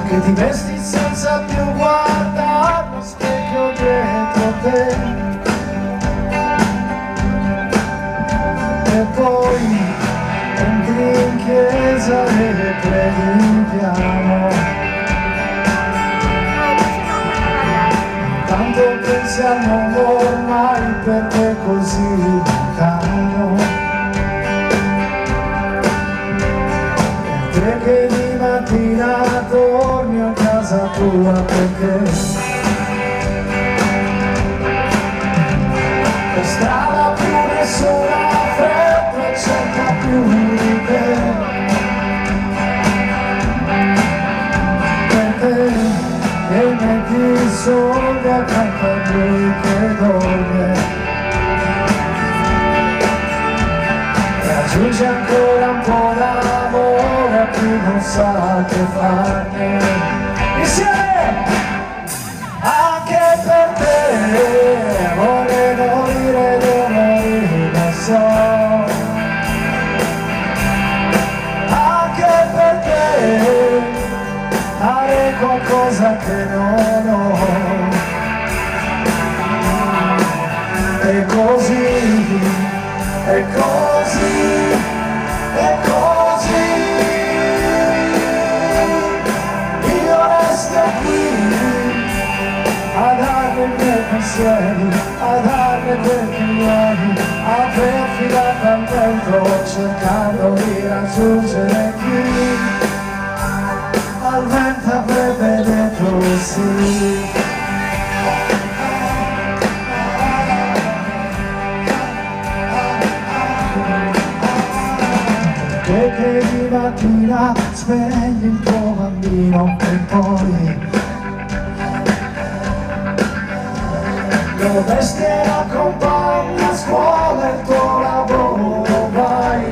che ti vesti senza più guardare lo specchio dietro te, e poi entri in chiesa e preghiamo, tanto pensi al mondo ormai perché così lontano. Che di mattina torni a casa tua perché per strada più nessuna fretta cerca più di te, per te che metti i soldi accanto a lui che dorme e aggiungi ancora un po' d'amore a chi non sa che farne. Insieme! Anche per te vorrei morire domani, lo so. Anche per te fare qualcosa che non ho. E così, e così, e così io resto qui a darle i miei pensieri, a darle quel che ieri avrei affidato al vento, cercando di raggiungere chi al vento avrebbe detto sì. E che di mattina svegli il tuo bambino e poi lo vesti e accompagna a scuola il tuo lavoro, vai.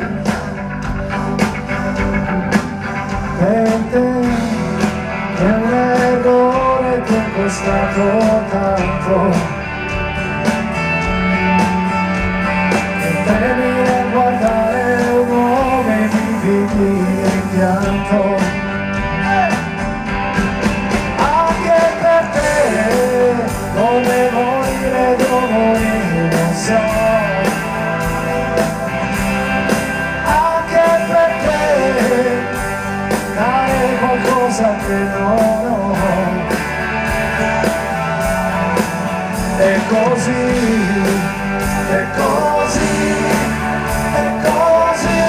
Per te è un errore che è costato tanto, e temi nel guardare un uomo e vivi di rimpianto. Anche per te come morire domani non so. Anche per te dare qualcosa che non ho. E così, e così, e così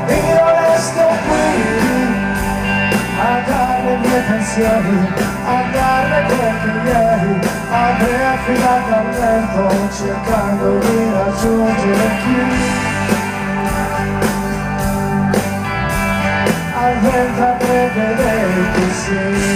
io resto qui a dare i miei pensieri, a dare quel che ieri avrei affidato al vento, cercando di raggiungere chi al vento avrebbe detto sì.